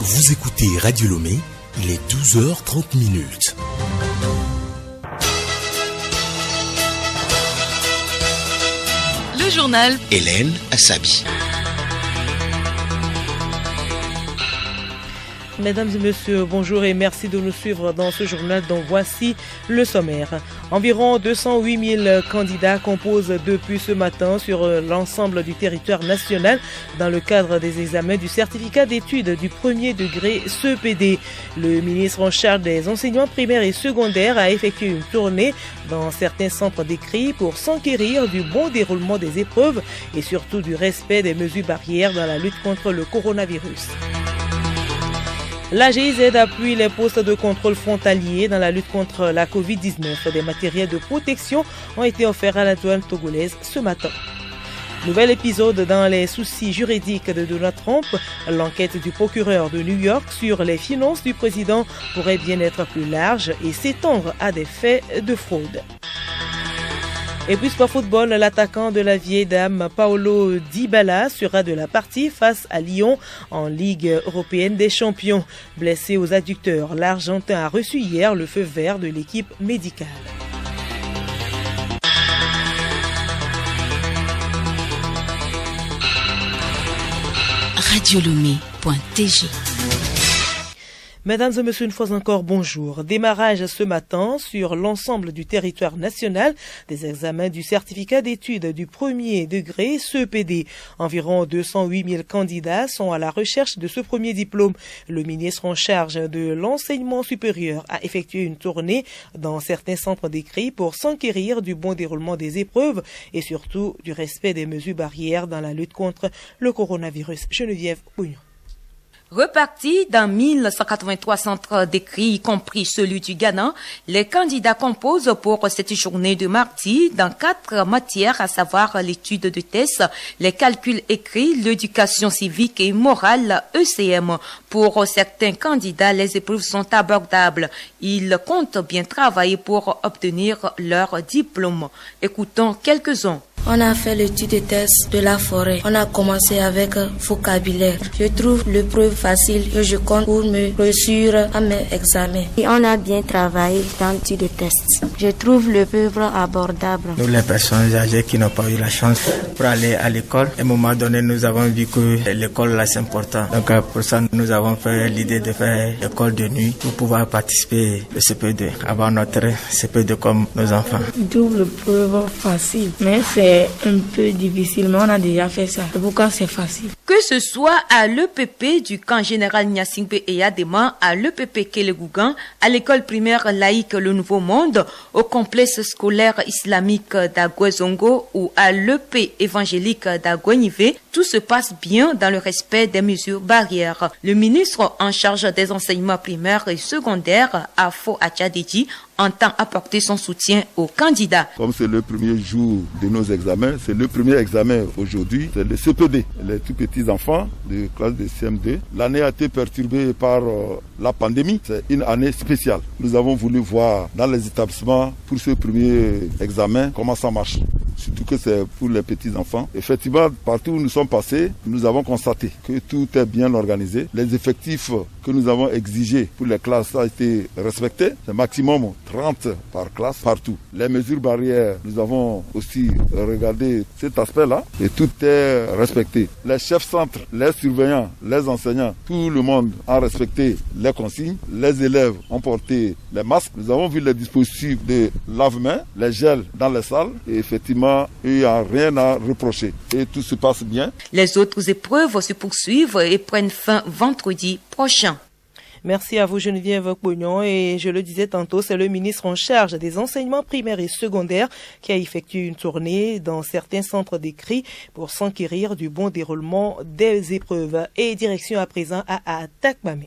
Vous écoutez Radio Lomé, il est 12h30. Le journal Hélène Assabi. Mesdames et messieurs, bonjour et merci de nous suivre dans ce journal dont voici le sommaire. Environ 208 000 candidats composent depuis ce matin sur l'ensemble du territoire national dans le cadre des examens du certificat d'études du premier degré CEPD. Le ministre en charge des enseignements primaires et secondaires a effectué une tournée dans certains centres d'écrit pour s'enquérir du bon déroulement des épreuves et surtout du respect des mesures barrières dans la lutte contre le coronavirus. La GIZ appuie les postes de contrôle frontaliers dans la lutte contre la Covid-19. Des matériels de protection ont été offerts à la douane togolaise ce matin. Nouvel épisode dans les soucis juridiques de Donald Trump. L'enquête du procureur de New York sur les finances du président pourrait bien être plus large et s'étendre à des faits de fraude. Et puis sport football, l'attaquant de la vieille dame Paulo Dybala sera de la partie face à Lyon en Ligue européenne des champions. Blessé aux adducteurs, l'Argentin a reçu hier le feu vert de l'équipe médicale. radiolomé.tg. Mesdames et messieurs, une fois encore, bonjour. Démarrage ce matin sur l'ensemble du territoire national des examens du certificat d'études du premier degré CEPD. Environ 208 000 candidats sont à la recherche de ce premier diplôme. Le ministre en charge de l'enseignement supérieur a effectué une tournée dans certains centres d'écrit pour s'enquérir du bon déroulement des épreuves et surtout du respect des mesures barrières dans la lutte contre le coronavirus. Geneviève Bouillon. Repartis dans 1183 centres d'écrit, y compris celui du Ghana, les candidats composent pour cette journée de mardi dans 4 matières, à savoir l'étude de tests, les calculs écrits, l'éducation civique et morale, ECM. Pour certains candidats, les épreuves sont abordables. Ils comptent bien travailler pour obtenir leur diplôme. Écoutons quelques-uns. On a fait l'étude de tests de la forêt. On a commencé avec vocabulaire. Je trouve l'épreuve facile et je compte pour me réussir à mes examens. Et on a bien travaillé dans l'étude de tests. Je trouve l'épreuve abordable. Nous, les personnes âgées qui n'ont pas eu la chance pour aller à l'école, à un moment donné, nous avons vu que l'école là c'est important. Donc pour ça, nous avons fait l'idée de faire l'école de nuit pour pouvoir participer au CP2, avoir notre CP2 comme nos enfants. Je trouve l'épreuve facile, mais c'est un peu difficile, mais on a déjà fait ça. C'est pourquoi c'est facile. Que ce soit à l'EPP du camp général Nyasingbe et Yadema, à l'EPP Kelegougan, à l'école primaire laïque Le Nouveau Monde, au complexe scolaire islamique d'Agwezongo ou à l'EP évangélique d'Agwenive, tout se passe bien dans le respect des mesures barrières. Le ministre en charge des enseignements primaires et secondaires, Afo Achadiji, entend apporter son soutien aux candidats. Comme c'est le premier jour de nos examens, c'est le premier examen aujourd'hui, c'est le CPD, les tout petits enfants de classe de CM2. L'année a été perturbée par la pandémie, c'est une année spéciale. Nous avons voulu voir dans les établissements pour ce premier examen comment ça marche. Surtout que c'est pour les petits enfants. Effectivement, partout où nous sommes passés, nous avons constaté que tout est bien organisé. Les effectifs que nous avons exigés pour les classes ont été respectés. C'est maximum 30 par classe partout. Les mesures barrières, nous avons aussi regardé cet aspect-là et tout est respecté. Les chefs centres, les surveillants, les enseignants, tout le monde a respecté les consignes. Les élèves ont porté les masques. Nous avons vu les dispositifs de lave-mains, les gels dans les salles et effectivement, il n'y a rien à reprocher et tout se passe bien. Les autres épreuves se poursuivent et prennent fin vendredi prochain. Merci à vous Geneviève Bouillon et je le disais tantôt, c'est le ministre en charge des enseignements primaires et secondaires qui a effectué une tournée dans certains centres d'écrit pour s'enquérir du bon déroulement des épreuves. Et direction à présent à Atakmame.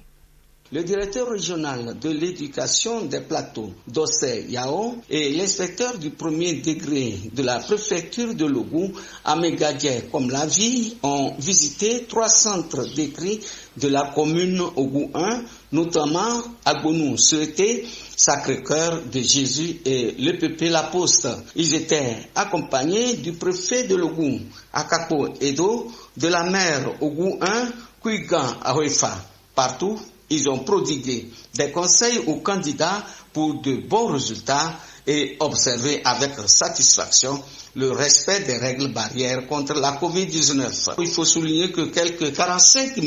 Le directeur régional de l'éducation des plateaux, Dossé Yao, et l'inspecteur du premier degré de la préfecture de Logou, Amégadje Komlavi, ont visité 3 centres d'écrit de la commune Ogou 1, notamment Agbonou, Souhaité, Sacré-Cœur de Jésus et l'EPP La Poste. Ils étaient accompagnés du préfet de Logou, Akapo Edo, de la maire Ogou 1, Kuigan Awefa. Partout, ils ont prodigué des conseils aux candidats pour de bons résultats et observé avec satisfaction le respect des règles barrières contre la Covid-19. Il faut souligner que quelques 45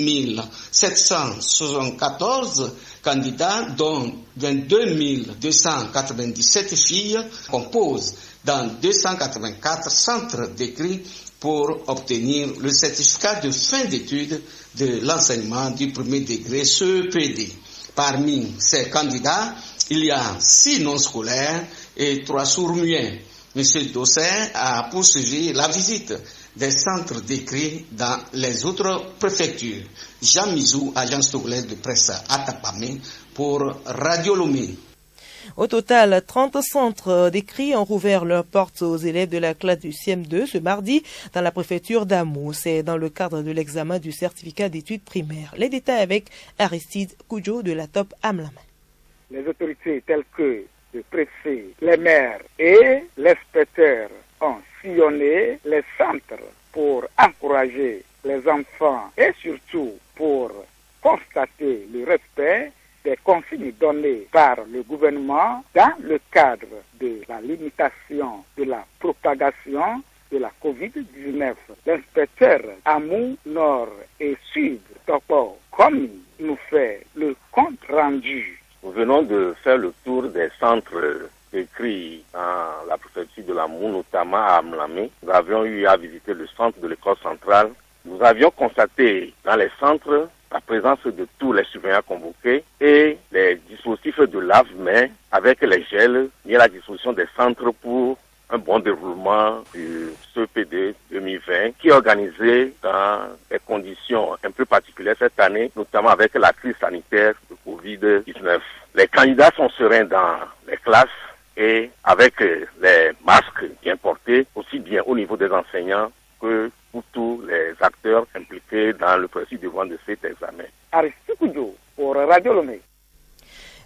774 candidats, dont 22 297 filles, composent dans 284 centres d'écrit pour obtenir le certificat de fin d'études de l'enseignement du premier degré CEPD. Parmi ces candidats, il y a 6 non-scolaires et 3 sourds-muets. M. Dosset a poursuivi la visite des centres d'écrit dans les autres préfectures. Jean Mizou, agence togolaise de presse à Tapamé, pour Radio Lomé. Au total, 30 centres d'écrit ont rouvert leurs portes aux élèves de la classe du CM2 ce mardi dans la préfecture d'Amo. C'est dans le cadre de l'examen du certificat d'études primaires. Les détails avec Aristide Koudjo de la Top Amlam. Les autorités telles que le préfet, les maires et l'inspecteur ont sillonné les centres pour encourager les enfants et surtout pour constater le respect des consignes données par le gouvernement dans le cadre de la limitation de la propagation de la Covid-19. L'inspecteur Amou Nord et Sud, Topo, comme nous fait le compte rendu. Nous venons de faire le tour des centres écrits dans la préfecture de l'Amou, notamment à Amlamé. Nous avions eu à visiter le centre de l'école centrale. Nous avions constaté dans les centres la présence de tous les surveillants convoqués et les dispositifs de lave-mains avec les gels mis à la disposition des centres pour un bon déroulement du CEPD 2020 qui est organisé dans des conditions un peu particulières cette année, notamment avec la crise sanitaire de Covid-19. Les candidats sont sereins dans les classes et avec les masques bien portés, aussi bien au niveau des enseignants que pour tous les acteurs impliqués dans le processus de cet examen. Aristide Koudjo pour Radio Lomé.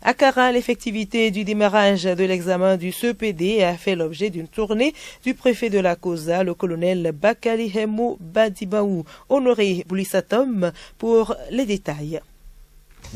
À Kara, l'effectivité du démarrage de l'examen du CEPD a fait l'objet d'une tournée du préfet de la COSA, le colonel Bakali Hemo Badibaou. Honoré Boulissatom pour les détails.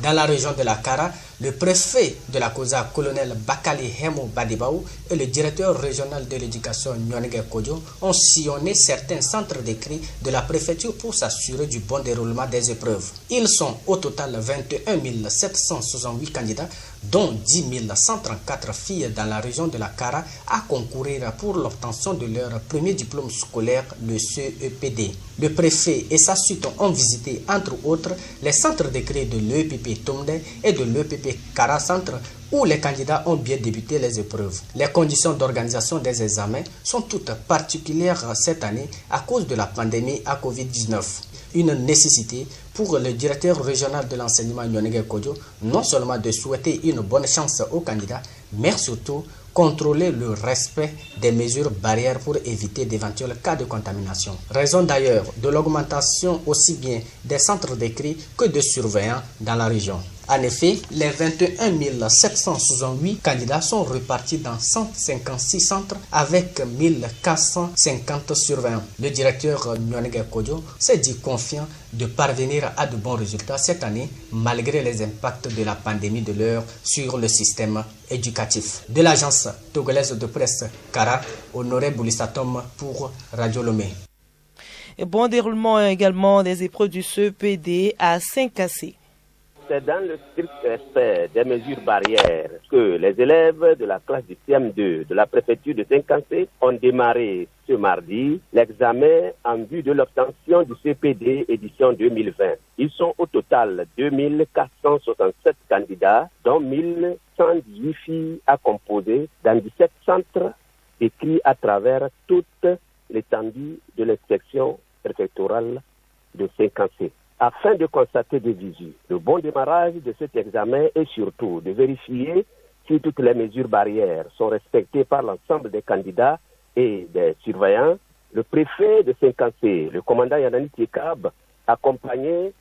Dans la région de la Kara, le préfet de la COSA, colonel Bakali Hemo Badibaou, et le directeur régional de l'éducation Nyonege Kodjo ont sillonné certains centres d'écrit de la préfecture pour s'assurer du bon déroulement des épreuves. Ils sont au total 21 768 candidats, dont 10 134 filles dans la région de la Kara, à concourir pour l'obtention de leur premier diplôme scolaire, le CEPD. Le préfet et sa suite ont visité, entre autres, les centres d'écrit de l'EPP Tomde et de l'EPP Kara Centre, où les candidats ont bien débuté les épreuves. Les conditions d'organisation des examens sont toutes particulières cette année à cause de la pandémie à Covid-19. Une nécessité pour le directeur régional de l'enseignement Nyonege Kodjo, non seulement de souhaiter une bonne chance aux candidats, mais surtout contrôler le respect des mesures barrières pour éviter d'éventuels cas de contamination. Raison d'ailleurs de l'augmentation aussi bien des centres d'écrit que de surveillants dans la région. En effet, les 21 768 candidats sont repartis dans 156 centres avec 1450 surveillants. Le directeur Nyonege Kodjo s'est dit confiant de parvenir à de bons résultats cette année malgré les impacts de la pandémie de l'heure sur le système éducatif. De l'agence togolaise de presse Kara, Honoré Boulissatom pour Radio Lomé. Et bon déroulement également des épreuves du CEPD à Saint-Cassé. C'est dans le strict respect des mesures barrières que les élèves de la classe du CM2 de la préfecture de Saint-Cassé ont démarré ce mardi l'examen en vue de l'obtention du CPD édition 2020. Ils sont au total 2467 candidats, dont 1118 filles à composer dans 17 centres écrits à travers toute l'étendue de l'inspection préfectorale de Saint-Cassé. Afin de constater de visu le bon démarrage de cet examen et surtout de vérifier si toutes les mesures barrières sont respectées par l'ensemble des candidats et des surveillants, le préfet de Saint-Cassé, le commandant Yanani Tiekab, accompagné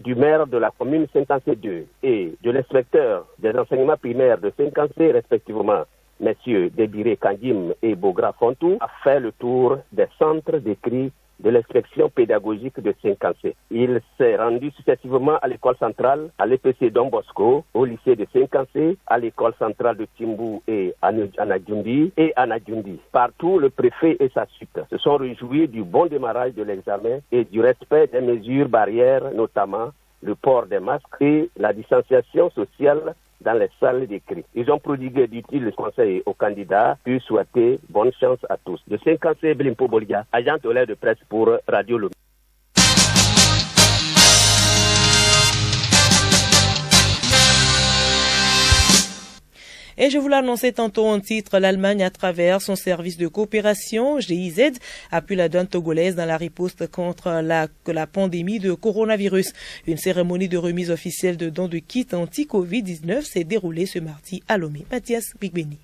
du maire de la commune Saint-Cassé 2 et de l'inspecteur des enseignements primaires de Saint-Cassé, respectivement, messieurs Débiré Kandim et Bogra Fontou, a fait le tour des centres d'écrit de l'inspection pédagogique de Saint-Cancé. Il s'est rendu successivement à l'école centrale, à l'EPC Don Bosco, au lycée de Saint-Cancé, à l'école centrale de Timbou et à Nadjoundi. Partout, le préfet et sa suite se sont réjouis du bon démarrage de l'examen et du respect des mesures barrières, notamment le port des masques et la distanciation sociale dans les salles d'écrit. Ils ont prodigué d'utiles conseils aux candidats puis souhaiter bonne chance à tous. De Saint-Cancé, Blimpo Bolia, agent de presse pour Radio Lomé. Et je vous l'annonçais tantôt en titre, l'Allemagne, à travers son service de coopération, GIZ, appuie la donne togolaise dans la riposte contre la pandémie de coronavirus. Une cérémonie de remise officielle de dons de kits anti-Covid-19 s'est déroulée ce mardi à Lomé. Mathias Bigbeni.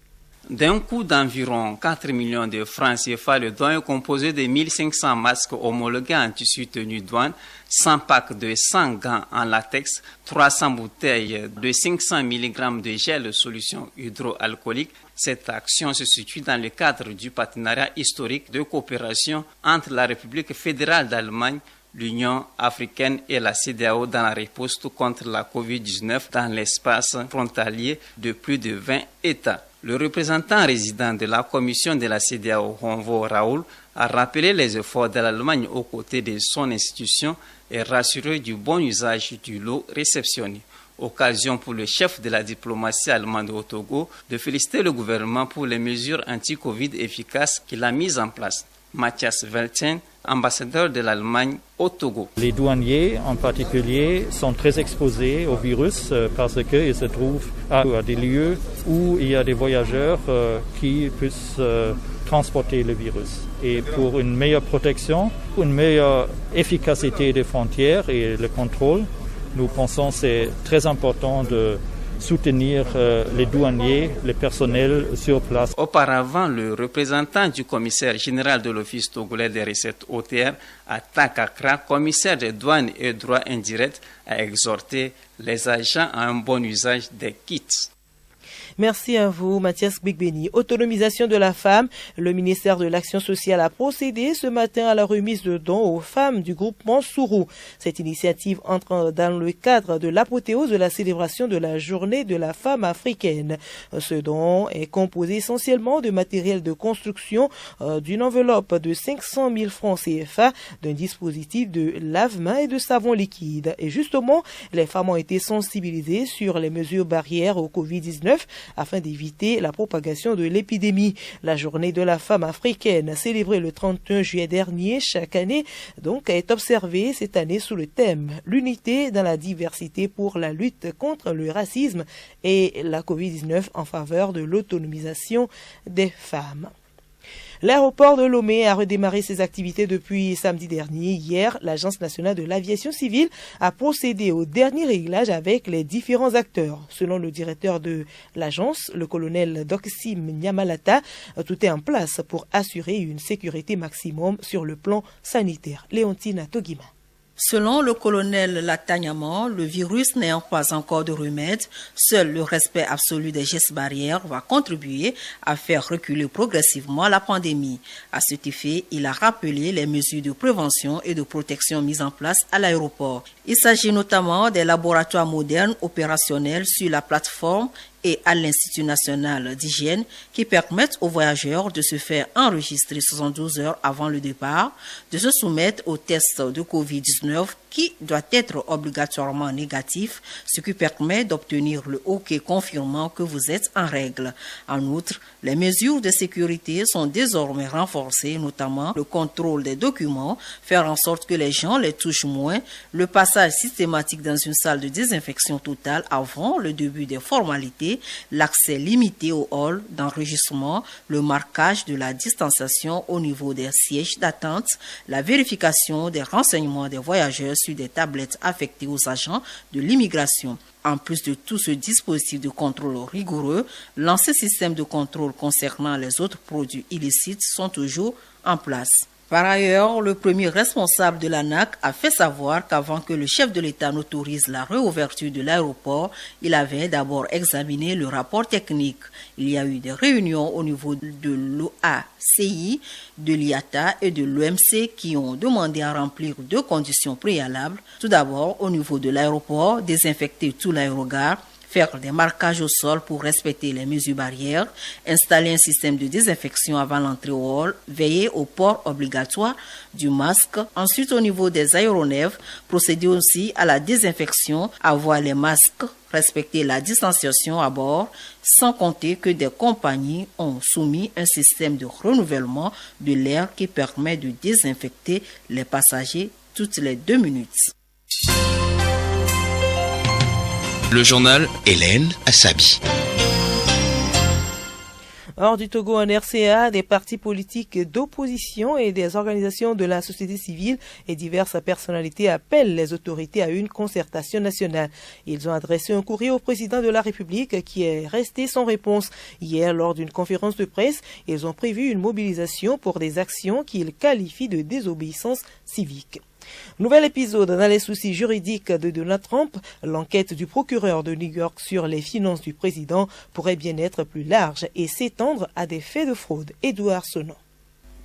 D'un coût d'environ 4 millions de francs CFA, le don est composé de 1500 masques homologués en tissu tenu douane, 100 packs de 100 gants en latex, 300 bouteilles de 500 mg de gel solution hydroalcoolique. Cette action se situe dans le cadre du partenariat historique de coopération entre la République fédérale d'Allemagne, l'Union africaine et la CEDEAO dans la riposte contre la COVID-19 dans l'espace frontalier de plus de 20 États. Le représentant résident de la commission de la CEDEAO, Honvo Raoul, a rappelé les efforts de l'Allemagne aux côtés de son institution et rassuré du bon usage du lot réceptionné. Occasion pour le chef de la diplomatie allemande au Togo de féliciter le gouvernement pour les mesures anti-Covid efficaces qu'il a mises en place. Matthias Welten, ambassadeur de l'Allemagne au Togo. Les douaniers en particulier sont très exposés au virus parce qu'ils se trouvent à des lieux où il y a des voyageurs qui puissent transporter le virus. Et pour une meilleure protection, une meilleure efficacité des frontières et le contrôle, nous pensons que c'est très important de soutenir les douaniers, le personnel sur place. Auparavant, le représentant du commissaire général de l'Office togolais des recettes OTR, Atta Kakra, commissaire des douanes et droits indirects, a exhorté les agents à un bon usage des kits. Merci à vous, Mathias Bigbeni. Autonomisation de la femme. Le ministère de l'Action sociale a procédé ce matin à la remise de dons aux femmes du groupement Sourou. Cette initiative entre dans le cadre de l'apothéose de la célébration de la journée de la femme africaine. Ce don est composé essentiellement de matériel de construction, d'une enveloppe de 500 000 francs CFA, d'un dispositif de lave-mains et de savon liquide. Et justement, les femmes ont été sensibilisées sur les mesures barrières au Covid-19 afin d'éviter la propagation de l'épidémie. La journée de la femme africaine, célébrée le 31 juillet dernier chaque année, donc, est observée cette année sous le thème « L'unité dans la diversité pour la lutte contre le racisme et la Covid-19 en faveur de l'autonomisation des femmes ». L'aéroport de Lomé a redémarré ses activités depuis samedi dernier. Hier, l'Agence nationale de l'aviation civile a procédé au dernier réglage avec les différents acteurs. Selon le directeur de l'agence, le colonel Doksim Nyamalata, tout est en place pour assurer une sécurité maximum sur le plan sanitaire. Léontine Togima. Selon le colonel Latagnaman, le virus n'ayant pas encore de remède, seul le respect absolu des gestes barrières va contribuer à faire reculer progressivement la pandémie. À cet effet, il a rappelé les mesures de prévention et de protection mises en place à l'aéroport. Il s'agit notamment des laboratoires modernes opérationnels sur la plateforme et à l'Institut national d'hygiène qui permettent aux voyageurs de se faire enregistrer 72 heures avant le départ, de se soumettre au test de Covid-19 qui doit être obligatoirement négatif, ce qui permet d'obtenir le OK confirmant que vous êtes en règle. En outre, les mesures de sécurité sont désormais renforcées, notamment le contrôle des documents, faire en sorte que les gens les touchent moins, le passage systématique dans une salle de désinfection totale avant le début des formalités, l'accès limité au hall d'enregistrement, le marquage de la distanciation au niveau des sièges d'attente, la vérification des renseignements des voyageurs sur des tablettes affectées aux agents de l'immigration. En plus de tout ce dispositif de contrôle rigoureux, l'ancien système de contrôle concernant les autres produits illicites sont toujours en place. Par ailleurs, le premier responsable de l'ANAC a fait savoir qu'avant que le chef de l'État n'autorise la réouverture de l'aéroport, il avait d'abord examiné le rapport technique. Il y a eu des réunions au niveau de l'OACI, de l'IATA et de l'OMC qui ont demandé à remplir deux conditions préalables. Tout d'abord, au niveau de l'aéroport, désinfecter tout l'aérogare, faire des marquages au sol pour respecter les mesures barrières, installer un système de désinfection avant l'entrée au hall, veiller au port obligatoire du masque. Ensuite, au niveau des aéronefs, procéder aussi à la désinfection, avoir les masques, respecter la distanciation à bord, sans compter que des compagnies ont soumis un système de renouvellement de l'air qui permet de désinfecter les passagers toutes les 2 minutes. Le journal Hélène Assabi. Hors du Togo, en RCA, des partis politiques d'opposition et des organisations de la société civile et diverses personnalités appellent les autorités à une concertation nationale. Ils ont adressé un courrier au président de la République qui est resté sans réponse. Hier, lors d'une conférence de presse, ils ont prévu une mobilisation pour des actions qu'ils qualifient de désobéissance civique. Nouvel épisode dans les soucis juridiques de Donald Trump. L'enquête du procureur de New York sur les finances du président pourrait bien être plus large et s'étendre à des faits de fraude. Édouard Sonon.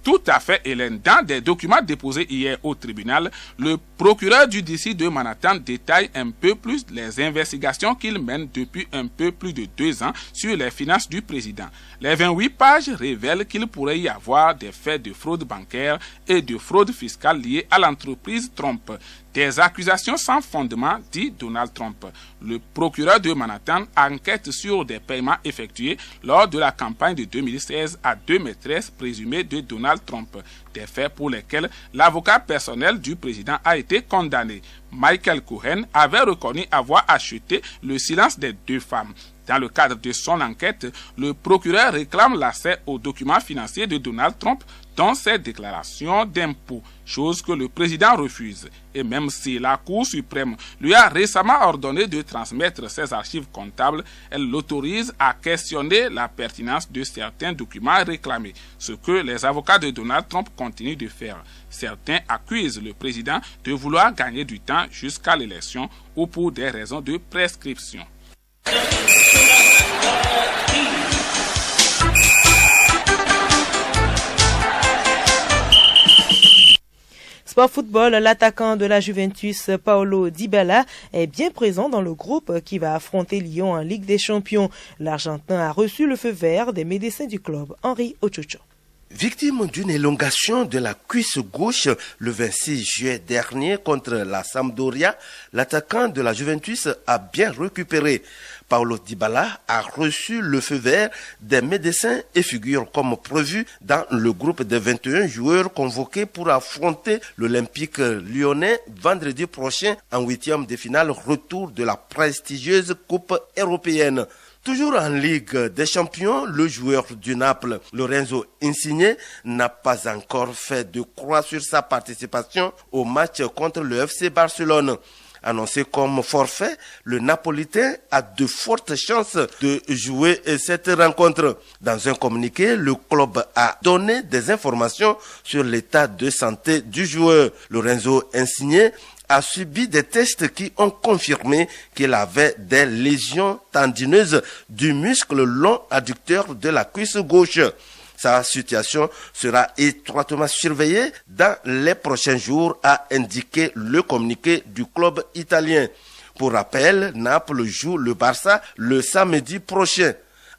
Tout à fait, Hélène. Dans des documents déposés hier au tribunal, le procureur du DC de Manhattan détaille un peu plus les investigations qu'il mène depuis un peu plus de 2 ans sur les finances du président. Les 28 pages révèlent qu'il pourrait y avoir des faits de fraude bancaire et de fraude fiscale liés à l'entreprise Trump. Des accusations sans fondement, dit Donald Trump. Le procureur de Manhattan enquête sur des paiements effectués lors de la campagne de 2016 à 2 maîtresses présumées de Donald Trump. Des faits pour lesquels l'avocat personnel du président a été condamné. Michael Cohen avait reconnu avoir acheté le silence des 2 femmes. Dans le cadre de son enquête, le procureur réclame l'accès aux documents financiers de Donald Trump, dont ses déclarations d'impôts, chose que le président refuse. Et même si la Cour suprême lui a récemment ordonné de transmettre ses archives comptables, elle l'autorise à questionner la pertinence de certains documents réclamés, ce que les avocats de Donald Trump continuent de faire. Certains accusent le président de vouloir gagner du temps jusqu'à l'élection ou pour des raisons de prescription. Sport football, l'attaquant de la Juventus, Paulo Dybala, est bien présent dans le groupe qui va affronter Lyon en Ligue des Champions. L'Argentin a reçu le feu vert des médecins du club, Henri Ochocho. Victime d'une élongation de la cuisse gauche le 26 juillet dernier contre la Sampdoria, l'attaquant de la Juventus a bien récupéré. Paulo Dybala a reçu le feu vert des médecins et figure comme prévu dans le groupe de 21 joueurs convoqués pour affronter l'Olympique lyonnais vendredi prochain en 8e de finale retour de la prestigieuse Coupe européenne. Toujours en Ligue des Champions, le joueur du Naples, Lorenzo Insigne, n'a pas encore fait de croix sur sa participation au match contre le FC Barcelone. Annoncé comme forfait, le Napolitain a de fortes chances de jouer cette rencontre. Dans un communiqué, le club a donné des informations sur l'état de santé du joueur. Lorenzo Insigne a subi des tests qui ont confirmé qu'il avait des lésions tendineuses du muscle long adducteur de la cuisse gauche. Sa situation sera étroitement surveillée dans les prochains jours, a indiqué le communiqué du club italien. Pour rappel, Naples joue le Barça le samedi prochain.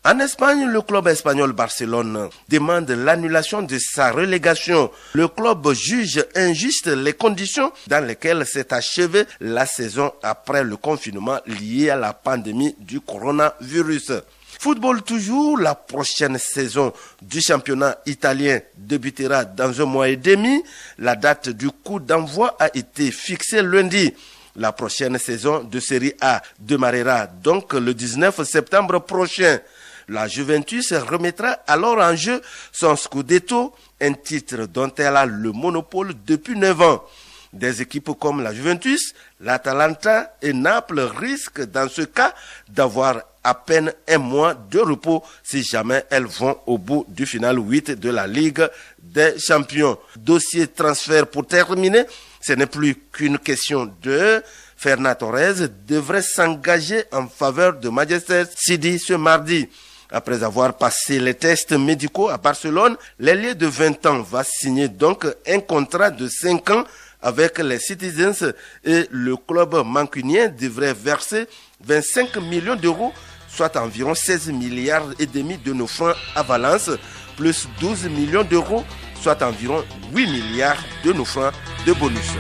En Espagne, le club espagnol Barcelone demande l'annulation de sa relégation. Le club juge injuste les conditions dans lesquelles s'est achevée la saison après le confinement lié à la pandémie du coronavirus. Football toujours, la prochaine saison du championnat italien débutera dans 1 mois et demi. La date du coup d'envoi a été fixée lundi. La prochaine saison de Série A démarrera donc le 19 septembre prochain. La Juventus remettra alors en jeu son Scudetto, un titre dont elle a le monopole depuis 9 ans. Des équipes comme la Juventus, l'Atalanta et Naples risquent dans ce cas d'avoir à peine un mois de repos si jamais elles vont au bout du final 8 de la Ligue des Champions. Dossier transfert pour terminer, ce n'est plus qu'une question de... Fernand Torres devrait s'engager en faveur de Manchester City ce mardi. Après avoir passé les tests médicaux à Barcelone, l'ailier de 20 ans va signer donc un contrat de 5 ans avec les Citizens et le club mancunien devrait verser 25 millions d'euros, soit environ 16 milliards et demi de nos francs à Valence, plus 12 millions d'euros, soit environ 8 milliards de nos francs de bonus.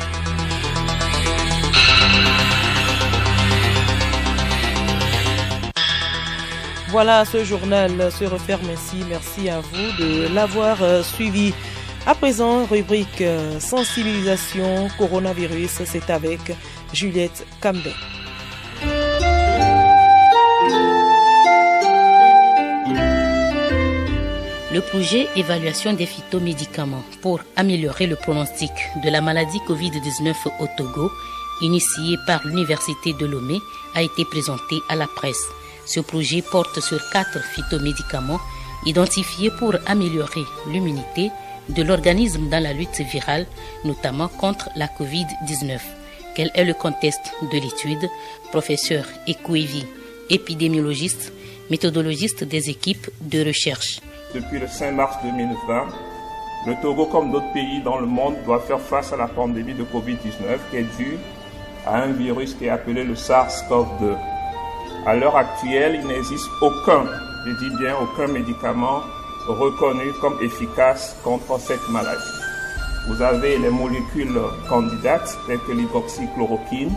Voilà, ce journal se referme ainsi. Merci à vous de l'avoir suivi. À présent, rubrique sensibilisation coronavirus, c'est avec Juliette Camden. Le projet évaluation des phytomédicaments pour améliorer le pronostic de la maladie Covid-19 au Togo, initié par l'Université de Lomé, a été présenté à la presse. Ce projet porte sur 4 phytomédicaments identifiés pour améliorer l'immunité de l'organisme dans la lutte virale, notamment contre la Covid-19. Quel est le contexte de l'étude? Professeur Ekouevi, épidémiologiste, méthodologiste des équipes de recherche. Depuis le 5 mars 2020, le Togo, comme d'autres pays dans le monde, doit faire face à la pandémie de Covid-19 qui est due à un virus qui est appelé le SARS-CoV-2. À l'heure actuelle, il n'existe aucun médicament reconnu comme efficace contre cette maladie. Vous avez les molécules candidates, telles que l'hydroxychloroquine,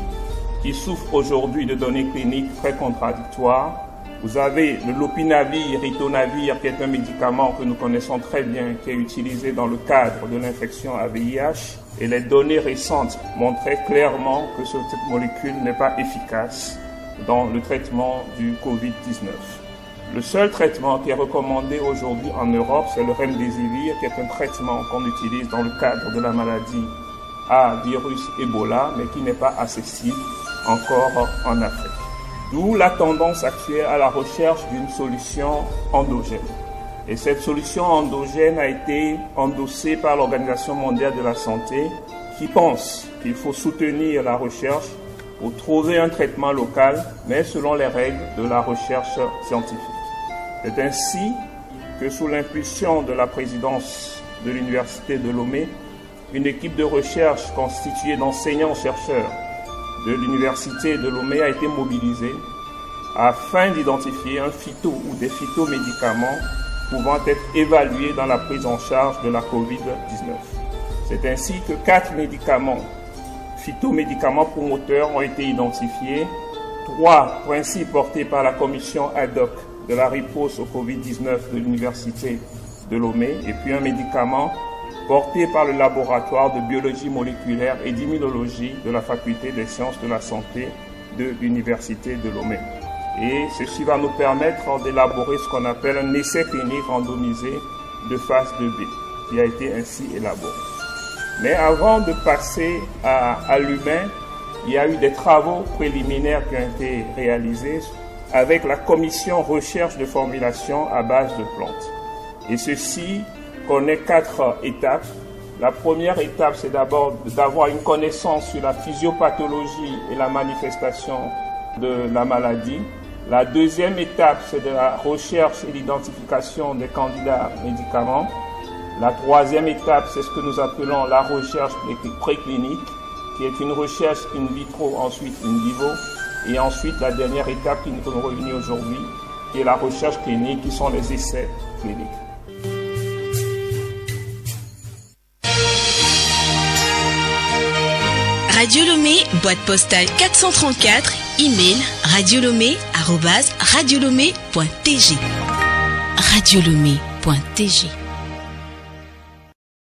qui souffrent aujourd'hui de données cliniques très contradictoires. Vous avez le lopinavir, ritonavir, qui est un médicament que nous connaissons très bien, qui est utilisé dans le cadre de l'infection à VIH. Et les données récentes montraient clairement que cette molécule n'est pas efficace dans le traitement du Covid-19. Le seul traitement qui est recommandé aujourd'hui en Europe, c'est le remdesivir, qui est un traitement qu'on utilise dans le cadre de la maladie à virus Ebola, mais qui n'est pas accessible encore en Afrique. D'où la tendance actuelle à la recherche d'une solution endogène. Et cette solution endogène a été endossée par l'Organisation mondiale de la santé, qui pense qu'il faut soutenir la recherche pour trouver un traitement local, mais selon les règles de la recherche scientifique. C'est ainsi que sous l'impulsion de la présidence de l'Université de Lomé, une équipe de recherche constituée d'enseignants-chercheurs de l'Université de Lomé a été mobilisée afin d'identifier un phyto ou des phytomédicaments pouvant être évalués dans la prise en charge de la COVID-19. C'est ainsi que 4 phytomédicaments promoteurs ont été identifiés, 3 principes portés par la commission ad hoc de la riposte au Covid-19 de l'Université de Lomé, et puis un médicament porté par le laboratoire de biologie moléculaire et d'immunologie de la faculté des sciences de la santé de l'Université de Lomé. Et ceci va nous permettre d'élaborer ce qu'on appelle un essai clinique randomisé de phase 2B, qui a été ainsi élaboré. Mais avant de passer à l'humain, il y a eu des travaux préliminaires qui ont été réalisés avec la commission recherche de formulation à base de plantes. Et ceci connaît 4 étapes. La première étape, c'est d'abord d'avoir une connaissance sur la physiopathologie et la manifestation de la maladie. La deuxième étape, c'est de la recherche et l'identification des candidats médicaments. La troisième étape, c'est ce que nous appelons la recherche préclinique, qui est une recherche in vitro, ensuite in vivo, et ensuite la dernière étape qui nous réunit aujourd'hui, qui est la recherche clinique, qui sont les essais cliniques. Radio Lomé, boîte postale 434, email radiolomé@radiolomé.tg. radiolomé.tg